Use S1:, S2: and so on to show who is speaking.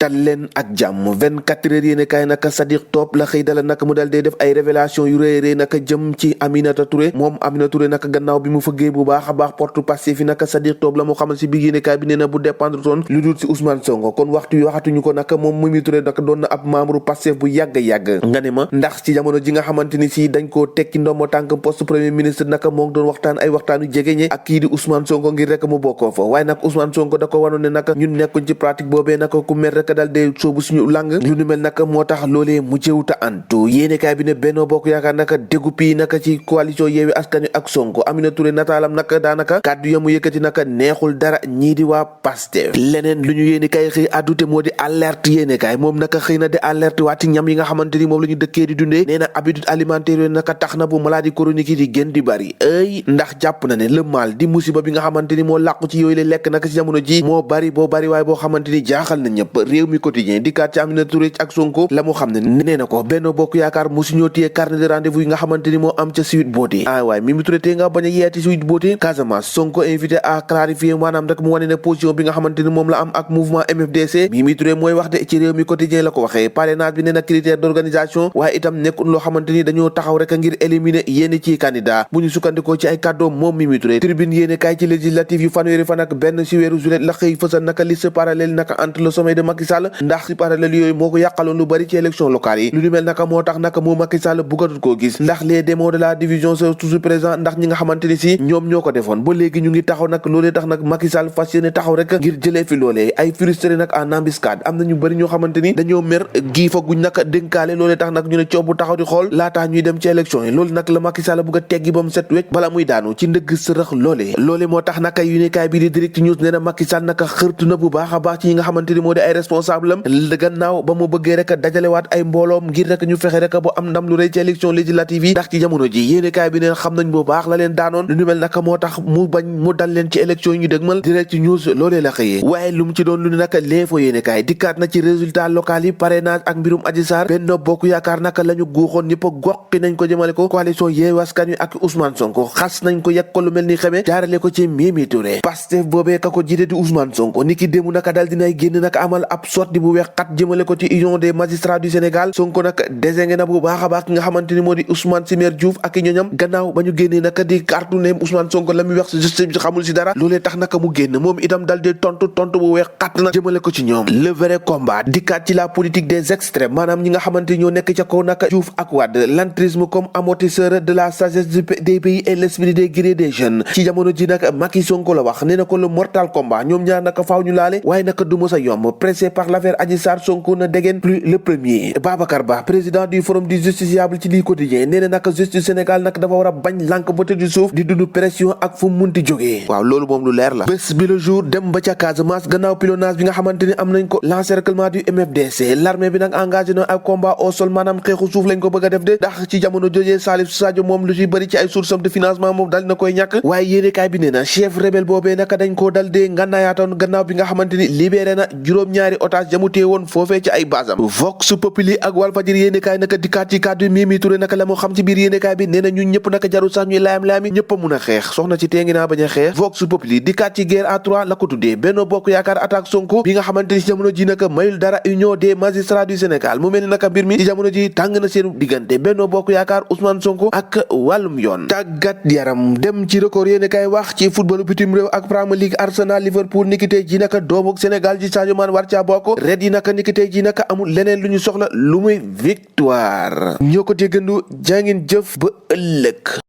S1: tal leen ak jàmm 24 heures yéene kaay naka Sadiq Top la xëy dala naka mu dal dee def ay révélation yu réerée naka jëm ci Aminata Touré moom Aminata Touré naka gannaaw bi mu fëggee bu baax a baax porte Pastef fi naka Sadiq Top la mu xamal si biir yéene kaay bi nee na bu dépendre toon lu dul si Ousmane Sonko kon waxtu yi waxatuñu ko naka moom Mimi Touré naka doon na ab membre Pastef bu yàgg nga ne ma ndax ci jamono ji nga xamante ni si dañ koo tekki ndombo tànk poste premier ministre naka moo ngi doon waxtaan ay waxtaanu jegeñe ak kii di Ousmane Sonko ngir rek mu bokkoo fa waaye nag Ousmane Sonko da ko wanoon ne naka ñun nekkuñ ci pratique boobee naka ku mer rek dal dee soobu suñu lang lu nu mel naka moo tax loolee mu jëwta antu yéenekaay bi ne Benno Bokk Yaakaar naka déggu pii naka ci coalition Yewwi Askan Wi ak Sonko Aminata Touré nataalam naka daanaka kàddu yamu yëkkati naka neexul dara ñii di waa Pastef leneen lu ñu yéenekaay xëy addute moo di alerte yéenekaay moom naka xëy na de alerte waati ñam yi nga xamante ni moom la ñu dëkkee di dundee nee na habitude alimentaire yooyu naka tax na bu maladie chronique yi di gën di bari ay ndax jàpp na ne le mal di musiba bi nga xamante ni moo làqu ci yooyu la lekk naka ci jamono ji moo bari waaye boo xamante ni jaaxal na ñëpp réew mi quotidien di kat ci Aminata Touré ak Sonko la mu xam ne nee na ko Benno Bokk Yaakaar musuñoo téye carnet de rendez-vous yi nga xamante ni moo am ca Sweet Beauté waaye Mimi Touré tey nga bañ a yeeti Sweet Beauté Casamance Sonko invité à clarifier maanaam rek mu wane ne position bi nga xamante ni moom la am ak mouvement MFDC Mimi Touré mooy wax de ci réew mi quotidien la ko waxee parrainage bi nee na critère d'organisation waaye itam nekkul loo xamante ni dañoo taxaw rek ngir éliminer yénn ci candidat bu ñu sukkandikoo ci ay kàddoom moom Mimi Touré tribune yéene kaay ci législative yu fanweeri fan ak benn si weeru juillet la xëy fësal naka liste parallèle naka entre le sommet de Macky Sall ndax si parallèle yooyu moo ko yàqaloon lu bari ci élection locale yi lu ñu mel naka moo tax naka moo Macky Sall bëggatul koo gis ndax les démons de la division sont toujours présents ndax ñi nga xamante ni si ñoom ñoo ko defoon ba léegi ñu ngi taxaw nag loolee tax nag Macky Sall fas yéene taxaw rek ngir jëlee fi loolee ay frustré nag en embuscade am na ñu bari ñoo xamante ni dañoo mer giifaguñ naka dénkaale loolee tax nag ñu ne coob bu taxaw di xool laataa ñuy dem ci élection yi loolu nag la Macky Sall bëgg a teggi ba mu set wecc bala muy daanu ci ndëgg sërëx loolee moo tax naka yéenekaay bi di Direct News nee na Macky Sall naka xërtu na bu baax a baax ci ñi nga xamante ni moo di ay responsable am gannaaw ba mu bëggee rek dajalewaat ay mbooloom ngir rek ñu fexe rek bu am ndam lu rëy ci élection législative yi ndax ci jamono ji yéenekaay bi neen xam nañ bu baax la leen daanoon lu ñu mel naka moo tax mu bañ mu dal leen ci élection yi ñu dëgmal Direct News loolee la xëyee waaye lu mu ci doon lu ne naka l'info yéenekaay dikkaat na ci résultat local yi parrainage ak mbirum Adji Sarr Benno Bokk Yaakaar naka la ñu guuxoon ñëpp goqi nañ ko jëmale ko coalition Yewwi Askan Wi ak Ousmane Sonko xas nañ ko yegg ko lu mel ni xamee jaarale ko ci Mimi Touré Pastef boobee ka ko jiite di Ousmane Sonko niki démb naka dal dinay génn naka amal ab sortie bu weex xat jëmale ko ci union des magistrats du Sénégal Sonko nag désigné na bu baax a baax ki nga xamante ni moo di Ousmane Simer Diouf ak i ñoñam gannaaw ba ñu génnee naka di kartu ne Ousmane Sonko la muy wax si justice bi xamul si dara loolee tax naka mu génn moom itam dal di tontu bu weex xat na jëmale ko ci ñoom le vrai combat dikkaat ci la politique des extrêmes maanaam ñi nga xamante ni ñoo nekk ca kaw naka Diouf ak Wade l'entrisme comme amortisseur de la sagesse des pays et l'esprit des guerriers des jeunes ci jamono ji nag Macky Sonko la wax nee na ko le mortal combat ñoom ñaar naka faaw ñu laale waaye naka du mës a yomb pressé par l'affaire Adji Sarr Sonko na dégeen plus le premier Babacar Ba président du forum du justiciable ci lii quotidien nee na naka justice Sénégal nag dafa war a bañ lànk ba tëdd suuf di dund pression ak fu mu munti jógee waaw loolu moom lu leer la bés bi le jour dem ba ca Casamance gannaaw pilonnage bi nga xamante ni am nañ ko l'encerclement du MFDC l'armée bi nag engagé na ak combat au sol maanaam xeexu suuf lañ ko bëgg a def de ndax ci jamono jojee Salif Sadio moom lu ci bëri ci ay sources de financement moom dal na koy ñàkk waaye yéenekaay bi nee na chef rebelle boobee naka dañ koo dal dee ngànnaayaatoon gannaaw bi nga xamante ni libéré na juróom-ñaari otage jamu téye woon foofee ci ay basam Vox Populi ak Walfadjri yéenekaay naka dikkaat ci kàddu Mimi Touré naka la moo xam ci biir yéenekaay bi nee na ñun ñëpp naka jarul sax ñuy laayam-laayami ñëpp a mun a xeex soxna ci teengi naa bañ a xeex Vox Populi dikkaat ci guerre à trois la ko tuddee Benno Bokk Yaakaar attaque Sonko bi nga xamante ni ci jamono ji naka mayul dara union des magistrats du Sénégal mu mel ni naka mbir mi ci jamono ji tàng na seen diggante Benno Bokk Yaakaar Ousmane Sonko ak wàllum yoon tàggat yaram dem ci record yéenekaay wax ci footballu bitim réew ak Premier League Arsenal Liverpool niki tey ji naka doomu Sénégal ji Sadio Mané war caa bokk red yi naka niki tey ji naka amul leneen lu ñu soxla lu muy victoire ñoo ko déggandu jàngin jëf ba ëllëg